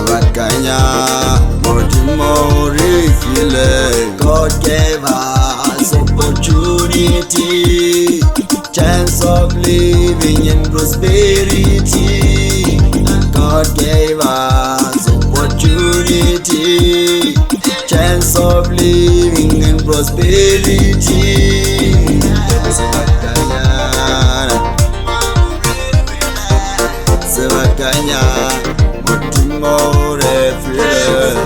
Sabakanyana, Motimori file. God gave us opportunity, chance of living in prosperity. God gave us opportunity, chance of living in prosperity. Sabakanya, Motimore file.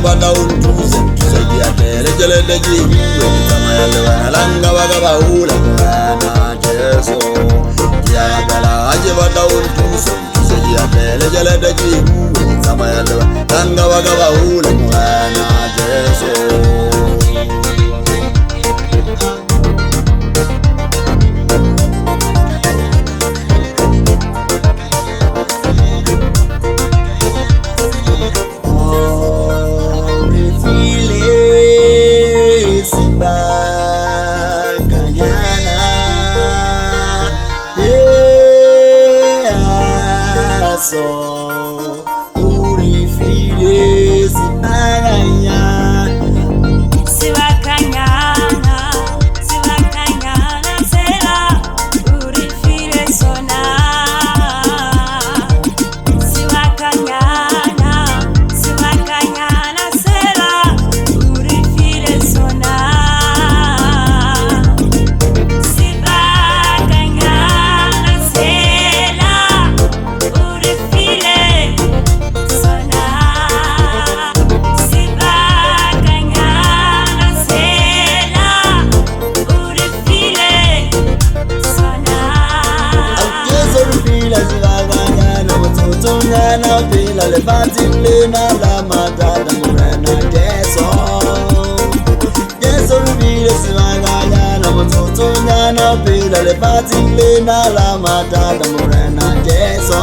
Banda untuze tusaidia tele jele deji kama yale walanga wagabaula na Yesu ya bala aje banda untuze tusaidia tele jele deji kama yale walanga wagabaula na Yesu. So uri file Sibakanyana, sela uri file sona. Sibakanyana, sela uri file sona. Sibakanyana sela uri file sona. Sibakanyana sela uri file sona. Yesu file sibakanyana mututungana file lefatile na la matata murena Yesu. Yesu file sibakanyana mututungana file lefatile na la matata murena Yesu.